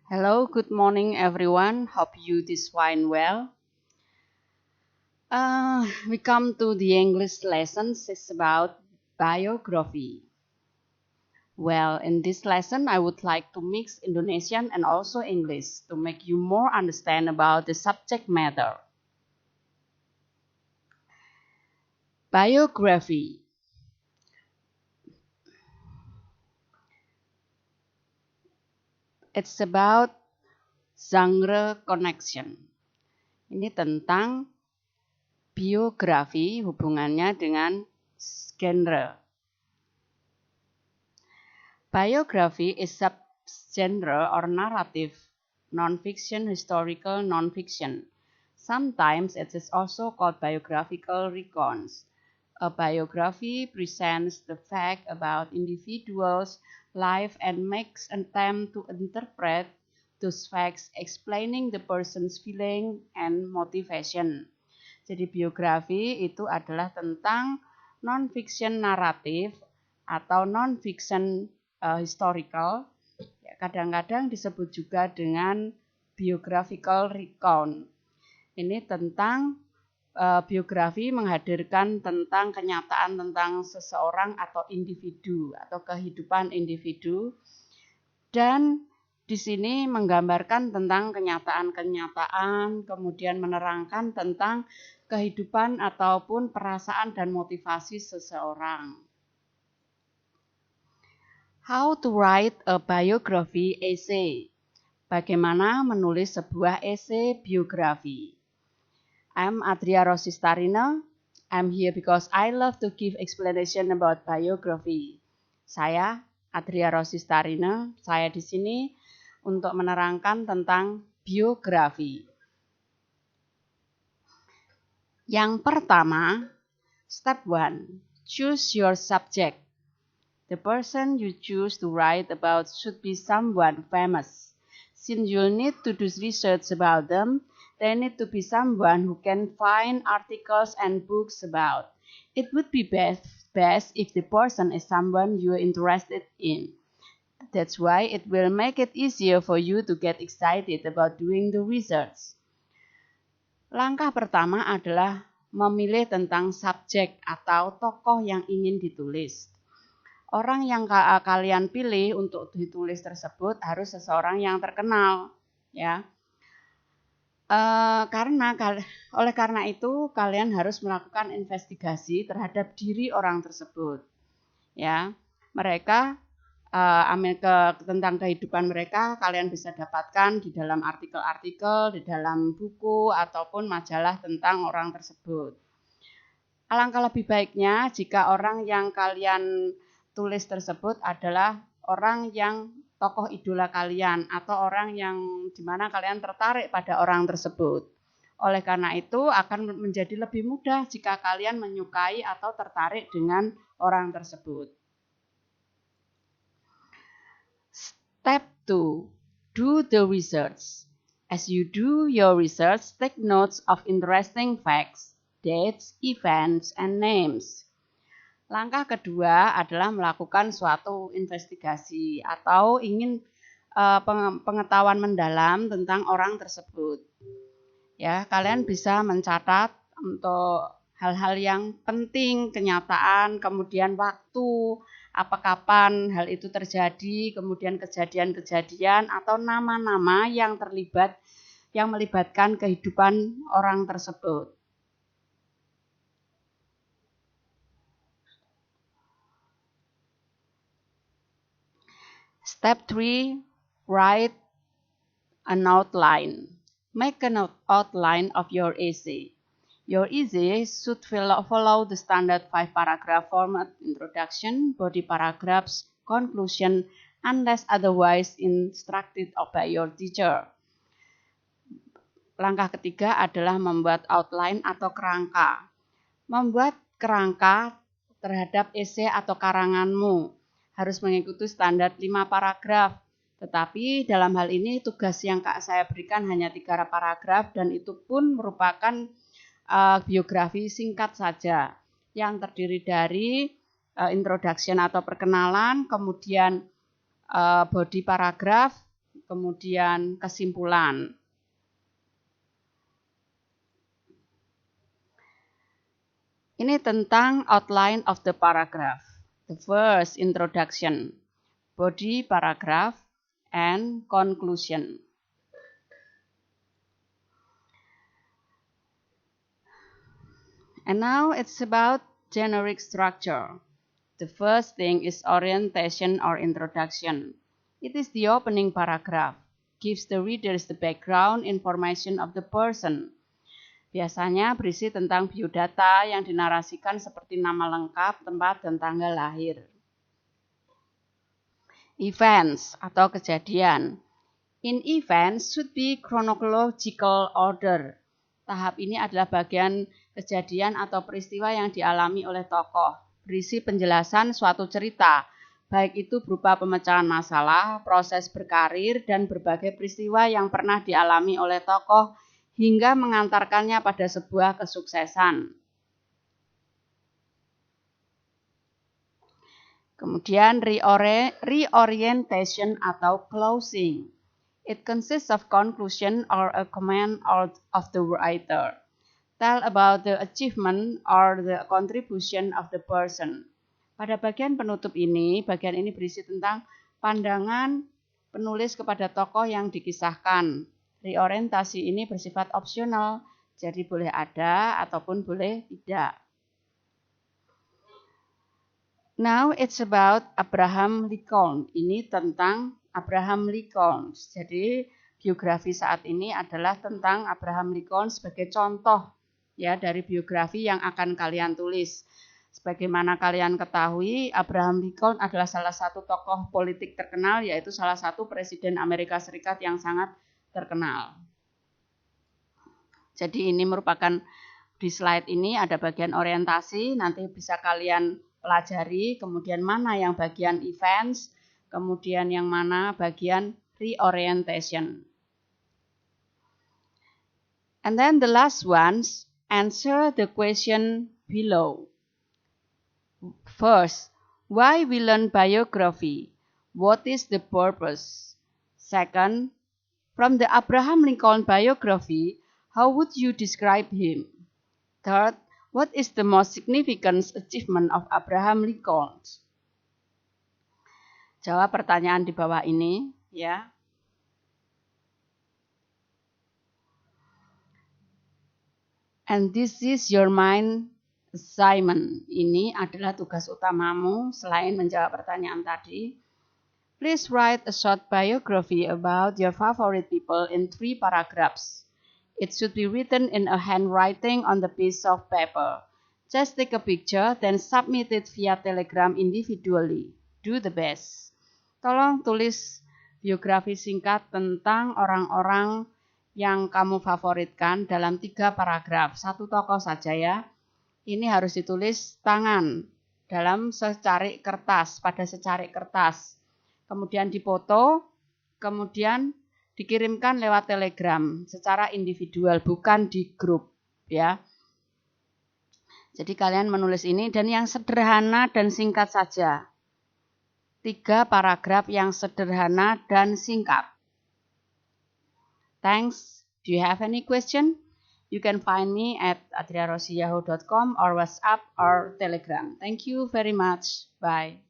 Hello, good morning everyone. Hope you this fine well. We come to the English lessons. It's about biography. Well, in this lesson, I would like to mix Indonesian and also English to make you more understand about the subject matter. Biography. It's about genre connection. Ini tentang biografi hubungannya dengan genre. Biography is subgenre or narrative, non-fiction, historical, non-fiction. Sometimes it is also called biographical recounts. A biography presents the fact about individuals' life and makes an attempt to interpret those facts, explaining the person's feeling and motivation. Jadi biografi itu adalah tentang non-fiction naratif atau non-fiction historical, kadang-kadang disebut juga dengan biographical recount. Ini tentang biografi menghadirkan tentang kenyataan tentang seseorang atau individu atau kehidupan individu, dan di sini menggambarkan tentang kenyataan-kenyataan, kemudian menerangkan tentang kehidupan ataupun perasaan dan motivasi seseorang. How to write a biography essay. Bagaimana menulis sebuah esai biografi. I'm Adria Rosistarina. I'm here because I love to give explanation about biography. Saya Adria Rosistarina. Saya di sini untuk menerangkan tentang biografi. Yang pertama, step 1. Choose your subject. The person you choose to write about should be someone famous. Since you'll need to do research about them, they need to be someone who can find articles and books about. It would be best if the person is someone you're interested in. That's why it will make it easier for you to get excited about doing the research. Langkah pertama adalah memilih tentang subjek atau tokoh yang ingin ditulis. Orang yang kalian pilih untuk ditulis tersebut harus seseorang yang terkenal, ya. Oleh karena itu kalian harus melakukan investigasi terhadap diri orang tersebut, ya. Mereka tentang kehidupan mereka kalian bisa dapatkan di dalam artikel-artikel, di dalam buku ataupun majalah tentang orang tersebut. Alangkah lebih baiknya jika orang yang kalian tulis tersebut adalah orang yang tokoh idola kalian atau orang yang dimana kalian tertarik pada orang tersebut. Oleh karena itu akan menjadi lebih mudah jika kalian menyukai atau tertarik dengan orang tersebut. Step 2. Do the research. As you do your research, take notes of interesting facts, dates, events, and names. Langkah kedua adalah melakukan suatu investigasi atau ingin pengetahuan mendalam tentang orang tersebut. Ya, kalian bisa mencatat untuk hal-hal yang penting, kenyataan, kemudian waktu, kapan hal itu terjadi, kemudian kejadian-kejadian atau nama-nama yang melibatkan kehidupan orang tersebut. Step 3, write an outline. Make an outline of your essay. Your essay should follow the standard 5-paragraph format: introduction, body paragraphs, conclusion, unless otherwise instructed by your teacher. Langkah ketiga adalah membuat outline atau kerangka. Membuat kerangka terhadap esai atau karanganmu harus mengikuti standar 5 paragraf. Tetapi dalam hal ini tugas yang saya berikan hanya 3 paragraf dan itu pun merupakan biografi singkat saja yang terdiri dari introduction atau perkenalan, kemudian body paragraph, kemudian kesimpulan. Ini tentang outline of the paragraph. The first, introduction, body paragraph, and conclusion. And now it's about generic structure. The first thing is orientation or introduction. It is the opening paragraph, gives the readers the background information of the person. Biasanya berisi tentang biodata yang dinarasikan seperti nama lengkap, tempat, dan tanggal lahir. Events atau kejadian. In events should be chronological order. Tahap ini adalah bagian kejadian atau peristiwa yang dialami oleh tokoh. Berisi penjelasan suatu cerita, baik itu berupa pemecahan masalah, proses berkarir, dan berbagai peristiwa yang pernah dialami oleh tokoh hingga mengantarkannya pada sebuah kesuksesan. Kemudian reorientation atau closing. It consists of conclusion or a comment of the writer. Tell about the achievement or the contribution of the person. Pada bagian penutup ini, bagian ini berisi tentang pandangan penulis kepada tokoh yang dikisahkan. Reorientasi ini bersifat opsional, jadi boleh ada ataupun boleh tidak. Now it's about Abraham Lincoln. Ini tentang Abraham Lincoln. Jadi biografi saat ini adalah tentang Abraham Lincoln sebagai contoh ya dari biografi yang akan kalian tulis. Sebagaimana kalian ketahui, Abraham Lincoln adalah salah satu tokoh politik terkenal, yaitu salah satu presiden Amerika Serikat yang sangat terkenal. Jadi ini merupakan, di slide ini ada bagian orientasi, nanti bisa kalian pelajari, kemudian mana yang bagian events, kemudian yang mana bagian reorientation. And then the last ones, answer the question below. First, why we learn biography? What is the purpose? Second, from the Abraham Lincoln biography, how would you describe him? Third, what is the most significant achievement of Abraham Lincoln? Jawab pertanyaan di bawah ini, ya. And this is your mind assignment. Ini adalah tugas utamamu selain menjawab pertanyaan tadi. Please write a short biography about your favorite people in 3 paragraphs. It should be written in a handwriting on the piece of paper. Just take a picture, then submit it via Telegram individually. Do the best. Tolong tulis biografi singkat tentang orang-orang yang kamu favoritkan dalam 3 paragraf. 1 tokoh saja ya. Ini harus ditulis tangan dalam secarik kertas, pada secarik kertas. Kemudian dipoto, kemudian dikirimkan lewat Telegram secara individual, bukan di grup ya. Jadi kalian menulis ini dan yang sederhana dan singkat saja. 3 paragraf yang sederhana dan singkat. Thanks. Do you have any question? You can find me at adriarosiyahoo.com or WhatsApp or Telegram. Thank you very much. Bye.